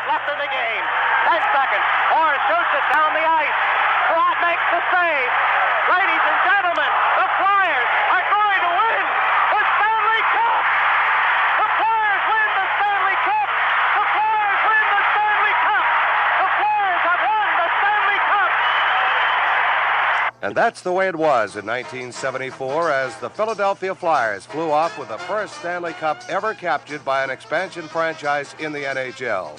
left in the game. 10 seconds. Orr shoots it down the ice. Trot makes the save. Ladies and gentlemen, the Flyers are going to win the Stanley Cup. The Flyers win the Stanley Cup. The Flyers win the Stanley Cup. The Flyers have won the Stanley Cup. And that's the way it was in 1974 as the Philadelphia Flyers flew off with the first Stanley Cup ever captured by an expansion franchise in the NHL.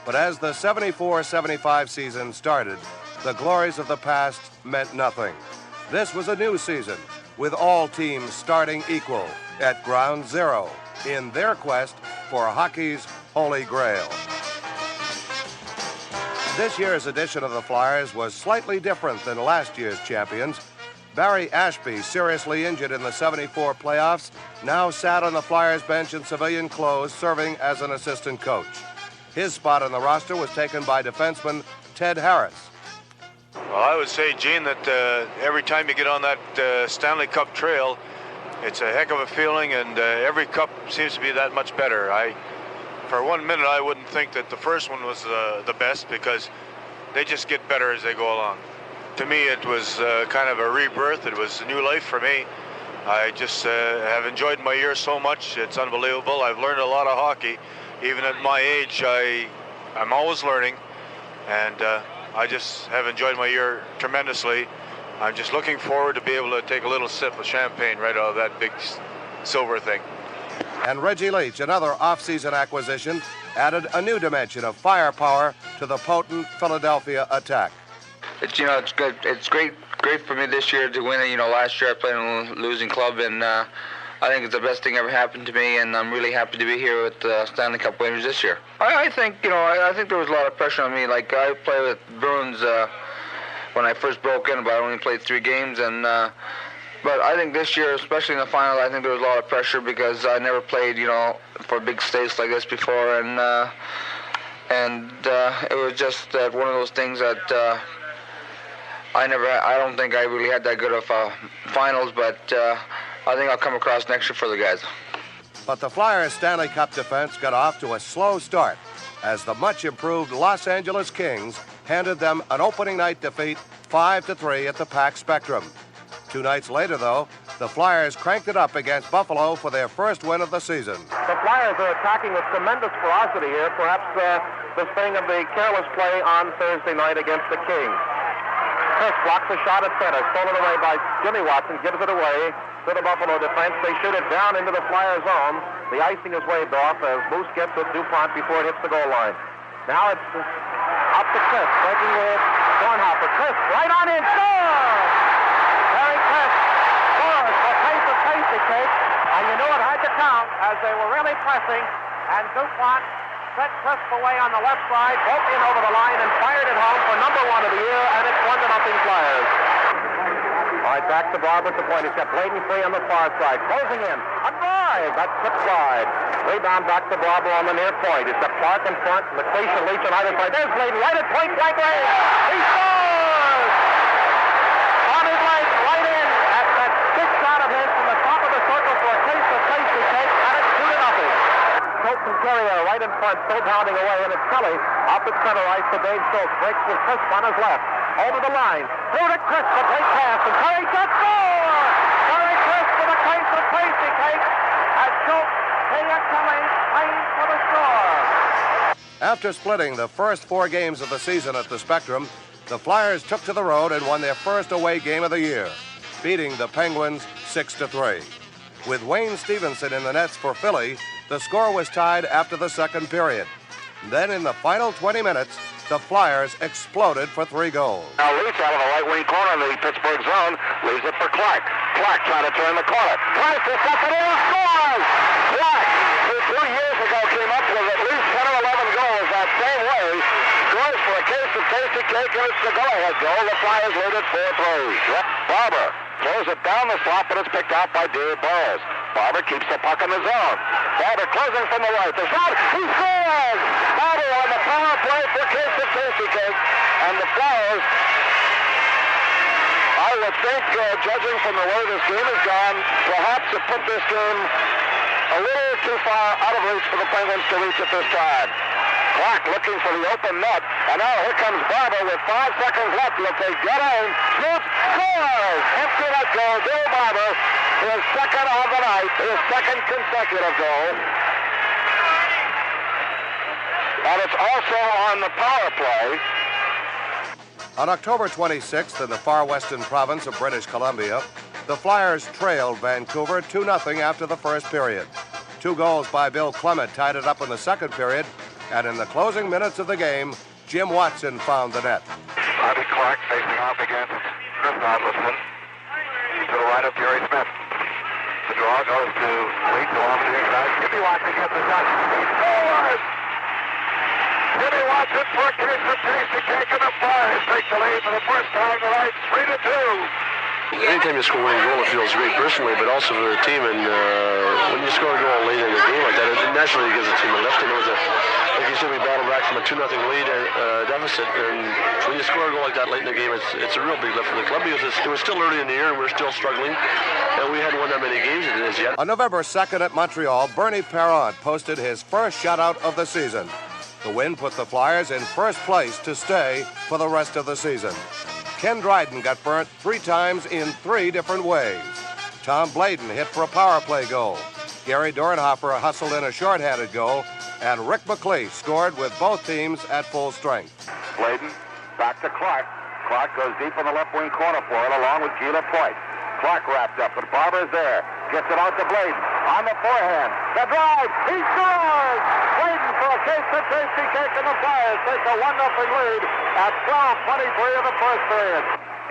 But as the 74-75 season started, the glories of the past meant nothing. This was a new season, with all teams starting equal at ground zero in their quest for hockey's Holy Grail. This year's edition of the Flyers was slightly different than last year's champions. Barry Ashby, seriously injured in the 74 playoffs, now sat on the Flyers bench in civilian clothes, serving as an assistant coach. His spot on the roster was taken by defenseman Ted Harris. Well, I would say, Gene, that every time you get on that Stanley Cup trail, it's a heck of a feeling, and every cup seems to be that much better. For 1 minute, I wouldn't think that the first one was the best, because they just get better as they go along. To me, it was kind of a rebirth. It was a new life for me. I just have enjoyed my year so much. It's unbelievable. I've learned a lot of hockey. Even at my age, I'm always learning, and I just have enjoyed my year tremendously. I'm just looking forward to be able to take a little sip of champagne right out of that big silver thing. And Reggie Leach, another off-season acquisition, added a new dimension of firepower to the potent Philadelphia attack. It's good. It's great for me this year to win. Last year I played in a losing club, and I think it's the best thing ever happened to me, and I'm really happy to be here with the Stanley Cup winners this year. I think there was a lot of pressure on me. Like, I played with Bruins when I first broke in, but I only played 3 games, and but I think this year, especially in the final, I think there was a lot of pressure because I never played, for big stakes like this before, and it was just one of those things that I don't think I really had that good of finals, but I think I'll come across next year for the guys. But the Flyers' Stanley Cup defense got off to a slow start as the much-improved Los Angeles Kings handed them an opening night defeat 5-3 at the PAC Spectrum. 2 nights later, though, the Flyers cranked it up against Buffalo for their first win of the season. The Flyers are attacking with tremendous ferocity here, perhaps the sting of the careless play on Thursday night against the Kings. Chris blocks a shot at center, stolen away by Jimmy Watson, gives it away to the Buffalo defense. They shoot it down into the Flyer zone. The icing is waved off as Moose gets it DuPont before it hits the goal line. Now it's up to Chris, breaking with Dornhofer. Chris right on in, score! Harry Chris scores for Case of Tasty Cake, and you knew it had to count as they were really pressing, and DuPont set Crisp away on the left side, broke in over the line, and fired it home for number 1 of the year, and it's 1-0 Flyers. All right, back to Barber at the point. He's got Bladen free on the far side. Closing in. A drive. That's tipped wide. Rebound back to Barber on the near point. He's got Clark in front. McLeish and Leach on either side. There's Bladen right at point blank range. He scores! Bobby Bladen right in at that big shot of his from the top of the circle for a Case of Tasty Cake, and it's 2-0. Schultz and Carrier right in front, still pounding away, and it's Kelly up at center ice to Dave Schultz. Breaks with Crisp on his left. Over the line. Through to Chris, a great pass, and Curry just score! Curry Chris with a Case of Tasty Cake, and Schultz, Kelly, playing for the score. After splitting the first 4 games of the season at the Spectrum, the Flyers took to the road and won their first away game of the year, beating the Penguins 6-3. With Wayne Stevenson in the nets for Philly, the score was tied after the second period. Then in the final 20 minutes, the Flyers exploded for 3 goals. Now Leach out of the right wing corner in the Pittsburgh zone, leaves it for Clark. Clark trying to turn the corner. Clark is up and in, scores! Clark, who 2 years ago came up with at least 10 or 11 goals that same way, scores for a Case of Tasty Cake, and it's the go-ahead goal. The Flyers lead it 4-3. Barber throws it down the slot, but it's picked out by Dave Burrows. Barber keeps the puck in the zone. Barber closing from the right. The shot, he scores! Barber on the power play for Case of Tasty Cake, and the Flyers, I would think, judging from the way this game has gone, perhaps have put this game a little too far out of reach for the Penguins to reach at this time. Clark looking for the open net. And now here comes Barber with 5 seconds left. Look, they get in. Shoots. Scores. Empty net goal. Bill Barber. His second of the night. His second consecutive goal. And it's also on the power play. On October 26th, in the far western province of British Columbia, the Flyers trailed Vancouver 2-0 after the first period. 2 goals by Bill Clement tied it up in the second period, and in the closing minutes of the game, Jim Watson found the net. Bobby Clark facing off against Chris Oslerson. To the right of Gary Smith. The draw goes to Leach along the inside. Jimmy Watson gets the shot. He scores! Jimmy Watson for a case of tasty cake, and the Flyers take the lead for the first time tonight, 3-2. Anytime you score a winning goal, it feels great personally, but also for the team. And when you score a goal late in the game like that, it naturally gives the team a lift. And it was like you said, we battled back from a 2-0 lead deficit. And when you score a goal like that late in the game, it's a real big lift for the club, because it was still early in the year and we're still struggling. And we hadn't won that many games as yet. On November 2nd at Montreal, Bernie Parent posted his first shutout of the season. The win put the Flyers in first place to stay for the rest of the season. Ken Dryden got burnt 3 times in 3 different ways. Tom Bladen hit for a power play goal. Gary Dornhofer hustled in a shorthanded goal, and Rick McLeish scored with both teams at full strength. Bladen back to Clark. Clark goes deep in the left wing corner for it, along with Gila Point. Clark wrapped up, but Barber's there. Gets it out to Bladen. On the forehand. The drive. He scores! Bladen for a case of tasty cake, and the Flyers take a 1-0 lead at 12:23 of the first period.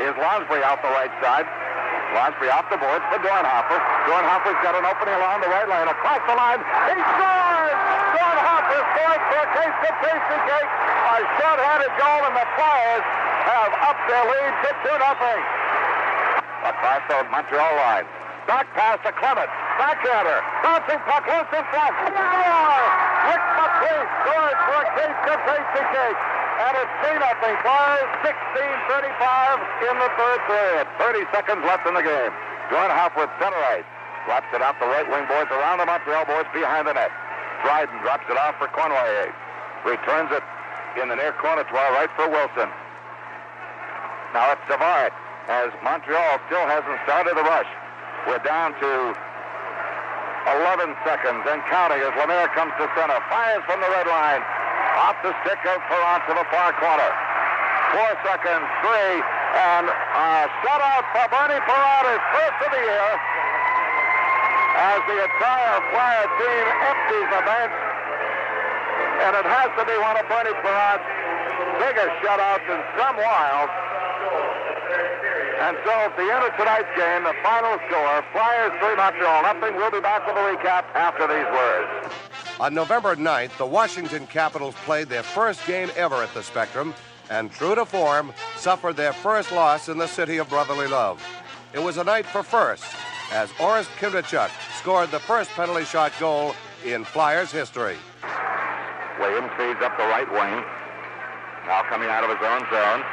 Here's Lonsbury out the right side. Lonsbury off the boards for Dornhofer. Dornhofer's got an opening along the right lane. Across the line. He scores! Dornhofer scores for a case of tasty cake. A short-handed goal, and the Flyers have upped their lead to 2-0. Across the Montreal line. Back pass to Clement. Backhander. Bouncing puck loose in front. Score! Rick McLeish scores for a case of tasty cake. And it's 3-0. Flyers 16:35 in the third period. 30 seconds left in the game. Dornhofer with center ice. Drops it out the right wing boards, around the Montreal boards, behind the net. Dryden drops it off for Cournoyer. Returns it in the near corner to our right for Wilson. Now it's Savard, as Montreal still hasn't started the rush. We're down to 11 seconds and counting as Lemaire comes to center. Fires from the red line. Off the stick of Perron to the far corner. 4 seconds, 3, and shutout for Bernie Perron, his first of the year, as the entire Flyer team empties the bench. And it has to be one of Bernie Perron's biggest shutouts in some while. And so at the end of tonight's game, the final score, Flyers 3, Montreal nothing. We'll be back with a recap after these words. On November 9th, the Washington Capitals played their first game ever at the Spectrum, and true to form, suffered their first loss in the city of brotherly love. It was a night for firsts, as Orest Kindrachuk scored the first penalty shot goal in Flyers history. Williams feeds up the right wing. Now coming out of his own zone.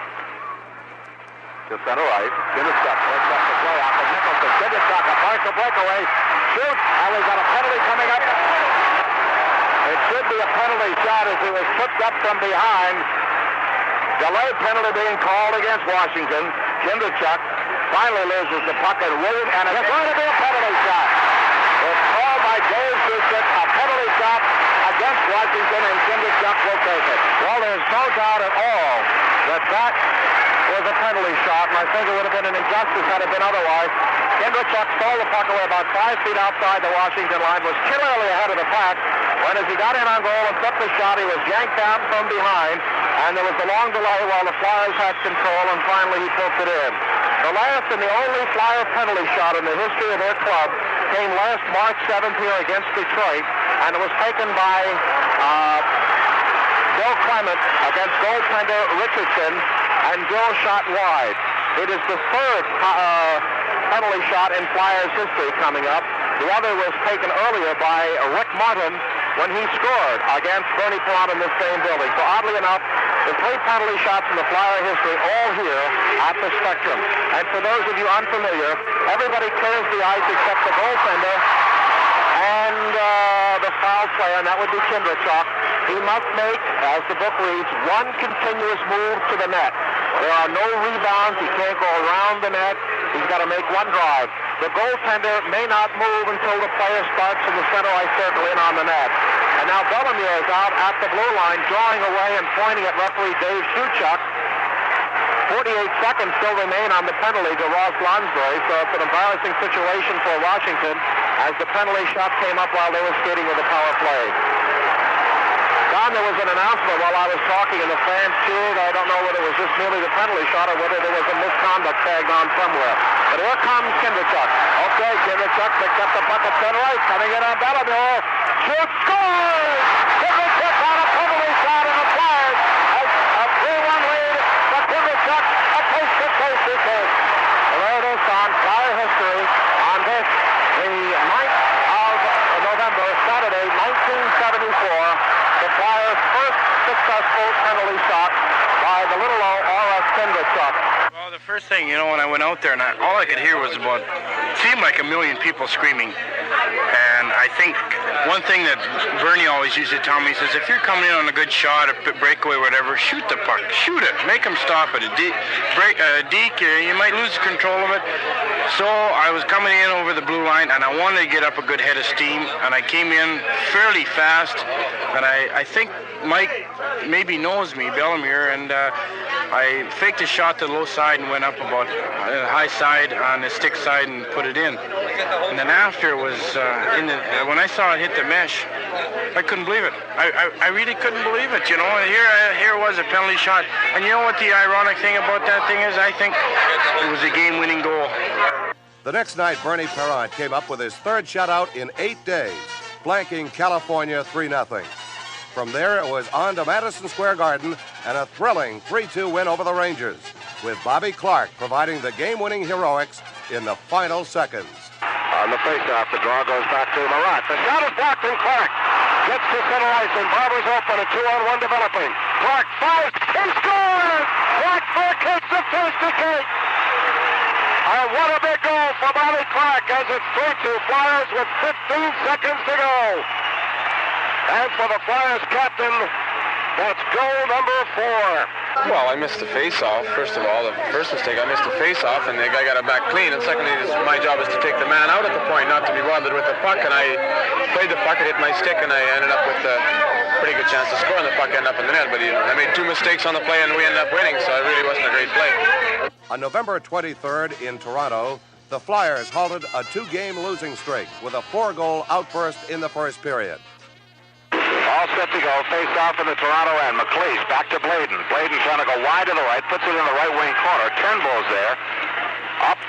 To center right. Kindrachuk works up the play off of Nicholson. Kindrachuk, a partial breakaway. Shoots. And we've got a penalty coming up. It should be a penalty shot as he was picked up from behind. Delay penalty being called against Washington. Kindrachuk finally loses the puck, and Williams, and it's going to be a penalty shot. It's called by Dave Zusick, a penalty shot against Washington, and Kindrachuk will take it. Well, there's no doubt at all that that was a penalty shot, and I think it would have been an injustice had it been otherwise. Kindrachuk stole the puck away about 5 feet outside the Washington line, was clearly ahead of the pack, when as he got in on goal and took the shot, he was yanked down from behind, and there was a long delay while the Flyers had control, and finally he poked it in. The last and the only Flyer penalty shot in the history of their club came last March 7th here against Detroit, and it was taken by Bill Clement against goaltender Richardson, and Bill shot wide. It is the third penalty shot in Flyers history coming up. The other was taken earlier by Rick Martin when he scored against Bernie Perron in this same building. So oddly enough, the 3 penalty shots in the Flyer history all here at the Spectrum. And for those of you unfamiliar, everybody clears the ice except the goaltender. And the foul player, and that would be Kindrachuk, he must make, as the book reads, one continuous move to the net. There are no rebounds. He can't go around the net. He's got to make one drive. The goaltender may not move until the player starts from the center ice circle in on the net. And now Bellamy is out at the blue line, drawing away and pointing at referee Dave Shuchuk. 48 seconds still remain on the penalty to Ross Lonsbury, so it's an embarrassing situation for Washington as the penalty shot came up while they were skating with a power play. Don, there was an announcement while I was talking and the fans cheered. I don't know whether it was just merely the penalty shot or whether there was a misconduct tagged on somewhere. But here comes Kindrachuk. Okay, Kindrachuk picked up the puck at center ice, coming in on Bellemare. Shoots, scores! Kindrachuk on a penalty shot and the Flyers a 3-1 lead. But Kindrachuk, a face-to-face kick. Well, there it is on Flyer history on this, the 9th of November, Saturday, 1974. The Flyers' first successful penalty shot by the little old R.S. Kindrachuk. Well, the first thing, when I went out there, and all I could hear was seemed like a million people screaming. And I think one thing that Bernie always used to tell me, he says, if you're coming in on a good shot, a breakaway, whatever, shoot the puck. Shoot it. Make them stop it. Deke, you might lose control of it. So I was coming in over the blue line, and I wanted to get up a good head of steam, and I came in fairly fast, and I think Mike maybe knows me, Bellemare, and I faked a shot to the low side and went up about the high side on the stick side and put it in. And then after it was when I saw it hit the mesh, I couldn't believe it. I really couldn't believe it. Here was a penalty shot, and you know what the ironic thing about that thing is? I think it was a game-winning goal. The next night, Bernie Parent came up with his third shutout in 8 days, blanking California 3-0. From there, it was on to Madison Square Garden and a thrilling 3-2 win over the Rangers, with Bobby Clarke providing the game-winning heroics in the final seconds. On the faceoff, the draw goes back to Marat. The shot is blocked and Clarke gets to center ice and Barber's open. A 2-on-1 developing. Clarke fires. He scores! Clarke kicks the first to cake. And what a big goal for Bobby Clarke as it's 3-2 Flyers with 15 seconds to go. And for the Flyers captain, that's goal number 4. Well, I missed the face-off. First of all, the first mistake, I missed the face-off, and the guy got it back clean. And secondly, my job is to take the man out at the point, not to be bothered with the puck. And I played the puck, it hit my stick, and I ended up with a pretty good chance to score, and the puck ended up in the net. But I made 2 mistakes on the play, and we ended up winning, so it really wasn't a great play. On November 23rd in Toronto, the Flyers halted a 2-game losing streak with a 4-goal outburst in the first period. All set to go. Face off in the Toronto end. McLeish back to Bladen. Bladen trying to go wide to the right. Puts it in the right wing corner. Turnbull's there. Up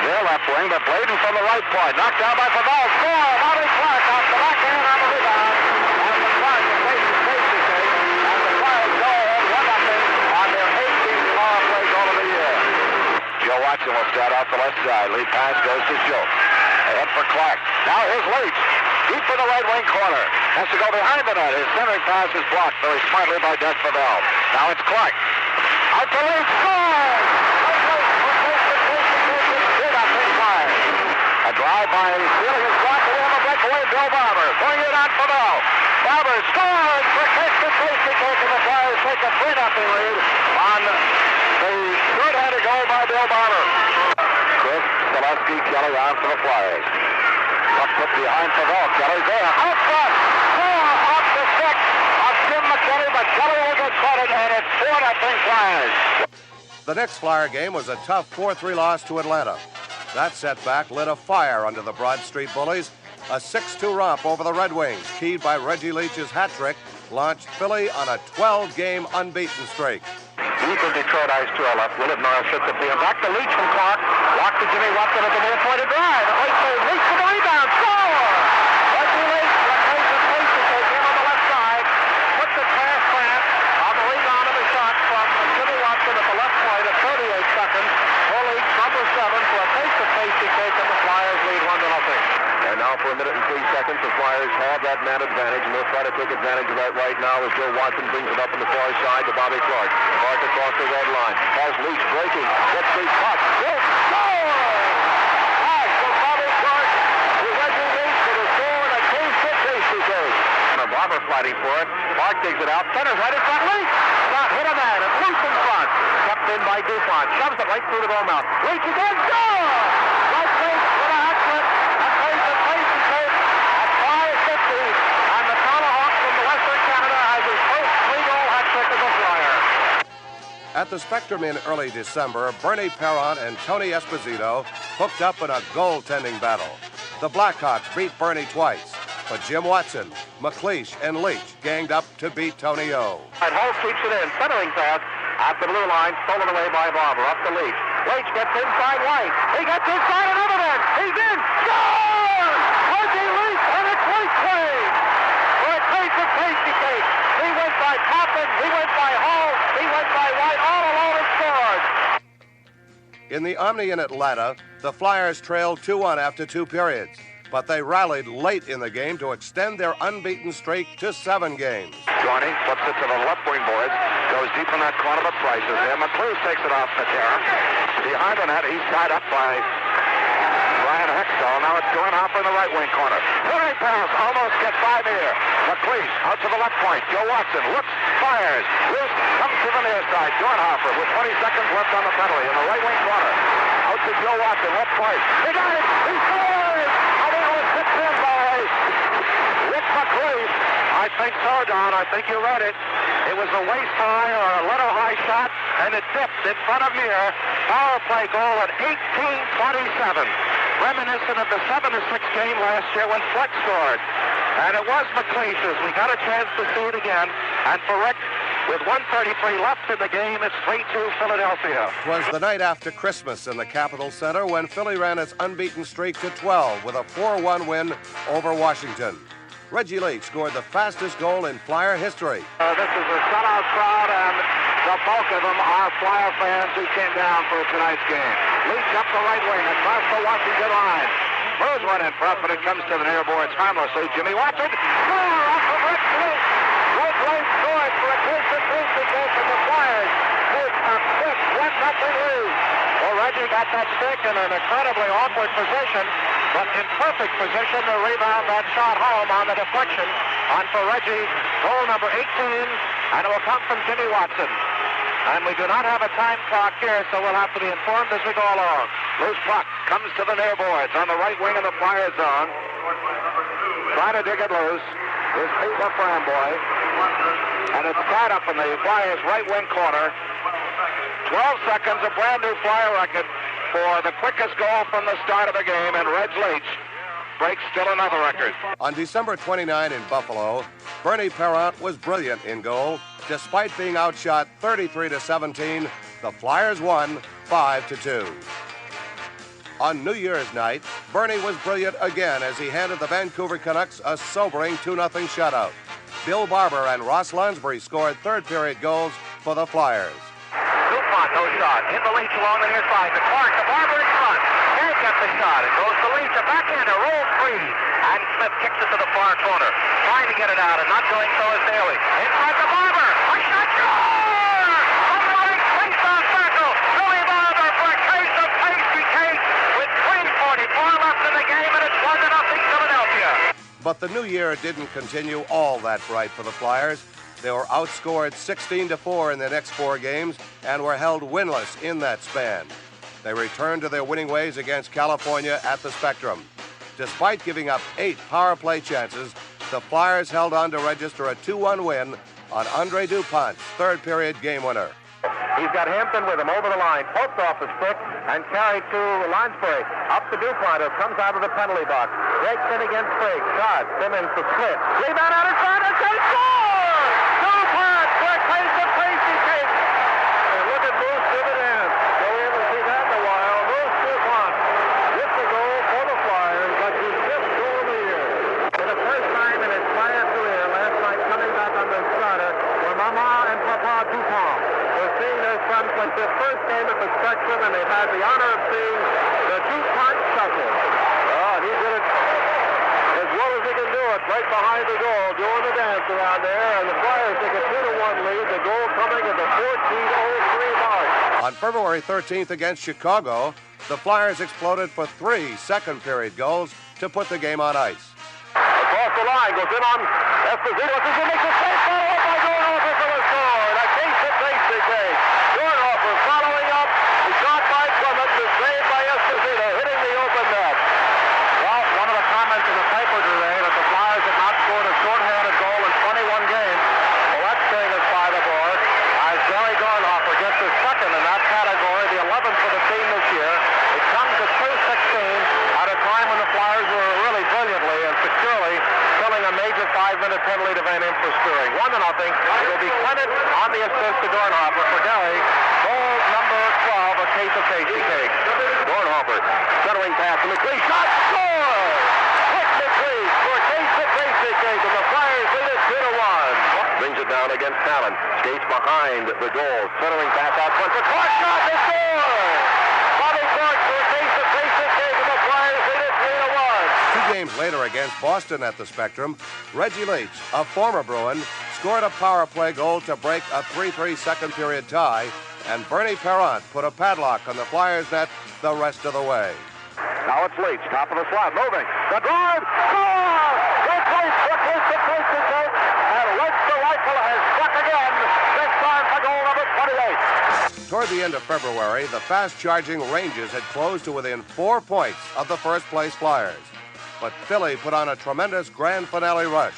their left wing, but Bladen from the right point. Knocked down by Pavel. Score! Bobby Clarke off the backhand on the rebound. And the Clarke takes the safety take. And the Flyers go ahead 1-0 on their 18th power play goal of the year. Joe Watson will start off the left side. Lead pass goes to Schultz. Ahead for Clarke. Now here's Leach. Deep in the right wing corner. Has to go behind the net. His centering pass is blocked very smartly by Des Pavel. Now it's Clarke. Out to Leach. Scores! A drive by Sealy is blocked away on the breakaway. Bill Barber. Going in on Pavel. Barber scores for Casey Cake, and the Flyers take a 3-0 lead on the third-handed goal by Bill Barber. Chris Selesky, Kelly on for the Flyers. Puck put behind Pavel. Kelly's there. Out front. Score off the stick of Jim McKinney, but Kelly will get credit, and it's 4-0 Flyers. The next Flyer game was a tough 4-3 loss to Atlanta. That setback lit a fire under the Broad Street Bullies. A 6-2 romp over the Red Wings, keyed by Reggie Leach's hat trick, launched Philly on a 12-game unbeaten streak. Deep in Detroit ice to our left. Willett Norris hits the field. Back to Leach from Clarke. Walk to Jimmy Watson at the near point of drive. Leach for the rebound. Score! Reggie Leach replaces the face to take in on the left side. Puts the pass clamp on the rebound of the shot from Jimmy Watson at the left point at 38 seconds. For Leach, number 7, for a face-to-face to take, and the Flyers lead 1-0. And now for a minute and 3 seconds, the Flyers have that man advantage, and they'll try to take advantage of that right now as Joe Watson brings it up on the far side to Bobby Clarke. Clarke across the red line. Has Leach breaking. Gets the puck. Will score! Pass from Bobby Clarke to Reggie Leach with a goal and a Barber fighting for it. Clark digs it out. Centers right in front. Leach! Shot hit a man. It's loose in front. Kept in by DuPont. Shoves it right through the goal mouth. Leach again. Score! Right Leach with a hat trick. That plays the Tracy tape at 5:50. And the Tomahawk from Western Canada has his first 3-goal hat trick as a Flyer. At the Spectrum in early December, Bernie Parent and Tony Esposito hooked up in a goaltending battle. The Blackhawks beat Bernie twice, but Jim Watson, McLeish, and Leach ganged up to beat Tony O. And Holt keeps it in. Centering pass at the blue line, stolen away by Barber. Up to Leach. Leach gets inside White. He gets inside another man. He's in. Score! Reggie Leach, and it's Leach play. For a case of Casey cake. He went by Toppin. He went by Hall. He went by White. All alone and scored. In the Omni in Atlanta, the Flyers trailed 2-1 after 2 periods, but they rallied late in the game to extend their unbeaten streak to 7 games. Johnny flips it to the left wing boards, goes deep in that corner, but Price is there. McLeish takes it off Patera. Behind the net, he's tied up by Ryan Hextall. Now it's Dornhofer in the right wing corner. Turning pass, almost gets by here. McLeish out to the left point. Joe Watson looks, fires. Loose, comes to the near side. Dornhofer with 20 seconds left on the penalty in the right wing corner. Out to Joe Watson, left point. He got it! He scores! And it was hit in by Rick McLeish. I think so, Don. I think you read it. It was a waist high or a little high shot, and it dipped in front of Muir. Power play goal at 18:27. Reminiscent of the 7-6 game last year when Fleck scored. And it was McLeish's. We got a chance to see it again. And for Rick, with 1:33 left in the game, it's 3-2 Philadelphia. It was the night after Christmas in the Capitol Center when Philly ran its unbeaten streak to 12 with a 4-1 win over Washington. Reggie Leach scored the fastest goal in Flyer history. This is a sellout crowd, and the bulk of them are Flyer fans who came down for tonight's game. Leach up the right wing, across the Washington line. Throws one in front, but it comes to the near boards harmlessly. Jimmy Watson, score off of Rick Leach. Rick Leach scored for a case of Casey cake, and the Flyers take a quick 1-0 lead. Well, Reggie got that stick in an incredibly awkward position, but in perfect position to rebound that shot home on the deflection. On for Reggie, goal number 18, and it will come from Jimmy Watson. And we do not have a time clock here, so we'll have to be informed as we go along. Loose puck comes to the near boards on the right wing of the Flyers zone. Trying to dig it loose is Peter Framboy. And it's tied up in the Flyers' right wing corner. 12 seconds, a brand new Flyer record for the quickest goal from the start of the game, and Reg Leach breaks still another record. On December 29 in Buffalo, Bernie Parent was brilliant in goal. Despite being outshot 33-17, the Flyers won 5-2. On New Year's night, Bernie was brilliant again as he handed the Vancouver Canucks a sobering 2-0 shutout. Bill Barber and Ross Lansbury scored third-period goals for the Flyers. DuPont, no shot. In the Leach along the near side. The Clark, the Barber in front. Can't get the shot. It goes to Leach. A backhander, rolls free. And Smith kicks it to the far corner. Trying to get it out, and not doing so is Daly. In front to Barber. A shot, score! From the right face-off circle. Billy Barber for a case of Casey cake with 3:44 left in the game, and it's 1-0 Philadelphia. But the new year didn't continue all that bright for the Flyers. They were outscored 16-4 in their next 4 games and were held winless in that span. They returned to their winning ways against California at the Spectrum. Despite giving up 8 power play chances, the Flyers held on to register a 2-1 win on Andre DuPont's third-period game winner. He's got Hampton with him over the line, poked off the stick, and carried to Lansbury. Up to DuPont, who comes out of the penalty box. Breaks in against Spriggs. Shot. Simmons to split. Rebound out in front, and they score! DuPont for a case of Casey cake. And look at Moose dividends. So we haven't seen that in a while. Moose DuPont gets the goal for the Flyers, but his 5th goal of the year. For the first time in his Flyer career, last night coming back on the starter were Mama and Papa DuPont. We're seeing their son play their first game at the Spectrum, and they've had the honor of seeing the DuPont Shuffle. Oh, he did it as well as he can do it, right behind the goal, doing the dance around there, and the Flyers take a 2-1 lead, the goal coming at the 14:03 mark. On February 13th against Chicago, the Flyers exploded for 3 second-period goals to put the game on ice. The ball across the line, goes in on Esposito. He makes a safe follow-up by Dornhofer for the score. And a case of basic case. Dornhofer following up. The shot by Clement is saved by Esposito, hitting the open net. Well, one of the comments in the paper today that the Flyers have not scored a shorthanded goal in 21 games. Well, that's saying us by the board. As Gary Dornhofer gets his second in that category, the 11th for the team this year. It comes at 2:16 at a time when the Flyers were really brilliantly and securely filling a major 5-minute penalty to Van Impe for scoring. 1-0. It will be Clement on the assist to Dornhofer for Gary. Goal number 12, a case of tasty cake. Dornhofer, centering pass to McCree. Shot, score! Quick McCree for a case of tasty cake, and the Flyers lead it 2-1. Brings it down against Talon. Skates behind the goal. Centering pass out front for Clark. Shot, they score! Bobby Clark for a case of tasty cake, and the Flyers lead it 3-1. 2 games later against Boston at the Spectrum, Reggie Leach, a former Bruin, scored a power play goal to break a 3-3 second period tie, and Bernie Parent put a padlock on the Flyers' net the rest of the way. Now it's Leach, top of the slot, moving. The drive, score! Red Leach for case of tasty cake, and Leach the rifle has struck again, this time for goal number 28. Toward the end of February, the fast-charging Rangers had closed to within 4 points of the first-place Flyers. But Philly put on a tremendous grand finale rush.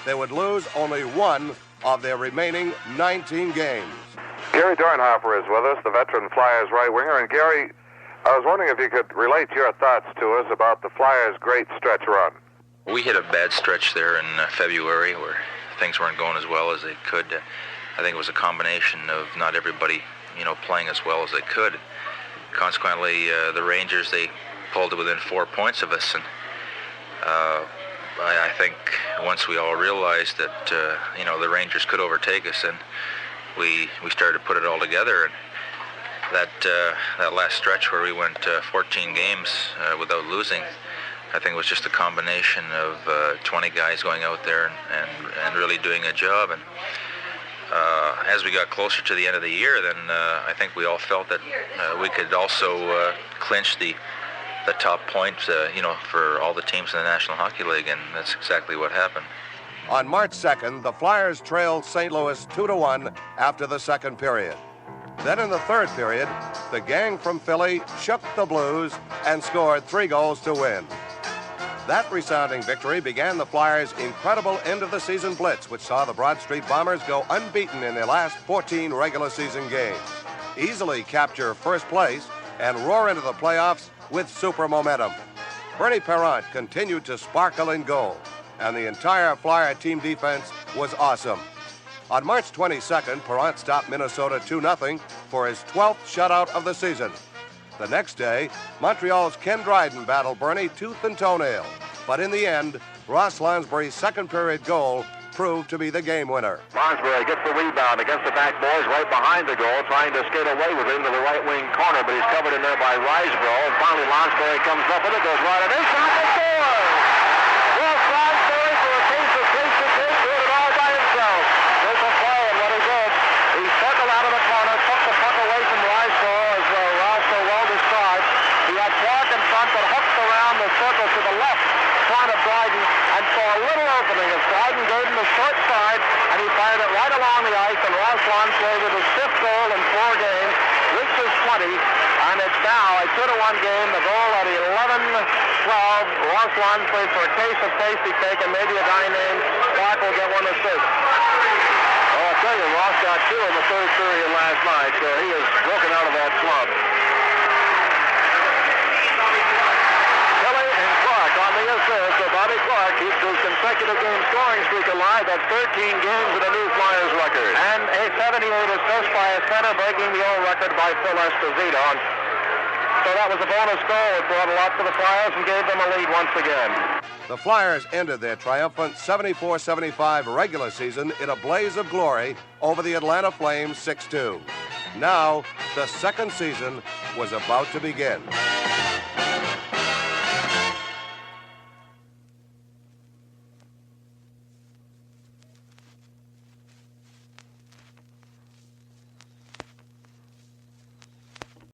They would lose only one of their remaining 19 games. Gary Dornhofer is with us, the veteran Flyers right winger. And Gary, I was wondering if you could relate your thoughts to us about the Flyers' great stretch run. We hit a bad stretch there in February where things weren't going as well as they could. I think it was a combination of not everybody, playing as well as they could. Consequently, the Rangers, they pulled it within 4 points of us, and I think once we all realized that the Rangers could overtake us, and we started to put it all together. And that last stretch where we went 14 games without losing, I think it was just a combination of 20 guys going out there and really doing a job. And as we got closer to the end of the year, then I think we all felt that we could also clinch the top point, for all the teams in the National Hockey League, and that's exactly what happened. On March 2nd, the Flyers trailed St. Louis 2-1 after the second period. Then in the third period, the gang from Philly shook the Blues and scored 3 goals to win. That resounding victory began the Flyers' incredible end-of-the-season blitz, which saw the Broad Street Bombers go unbeaten in their last 14 regular season games, easily capture first place, and roar into the playoffs with super momentum. Bernie Parent continued to sparkle in goal, and the entire Flyer team defense was awesome. On March 22nd, Parent stopped Minnesota 2-0 for his 12th shutout of the season. The next day, Montreal's Ken Dryden battled Bernie tooth and toenail, but in the end, Ross Lonsbury's second-period goal proved to be the game winner. Lonsbury gets the rebound against the back boards right behind the goal, trying to skate away with it into the right wing corner, but he's covered in there by Riseborough, and finally Lonsbury comes up with it, goes right at his shot, and scores! Ross Lonsbury for a case of basic hit, doing it all by himself. There's a play, and what he did, he circled out of the corner, took the puck away from Riseborough, as Ross so well described. He had Clark in front, but hooked around the circle to the left front of Dryden, and saw a little opening as Dryden gave him the short side, and he fired it right along the ice, and Ross Lonsbury with his 5th goal in 4 games, reaches 20, and it's now a 2-1 game. The goal at 11-12, Ross Lonsbury for a case of tasty cake, and maybe a guy named Clark will get one assist. Oh, I'll tell you, Ross got 2 in the third period last night, so he is broken out of that slump. On the assist, so Bobby Clark keeps his consecutive game scoring streak alive. That's 13 games with a new Flyers record. And a 78 assist by a center, breaking the old record by Phil Esposito. So that was a bonus goal. It brought a lot to the Flyers and gave them a lead once again. The Flyers ended their triumphant 74-75 regular season in a blaze of glory over the Atlanta Flames 6-2. Now, the second season was about to begin.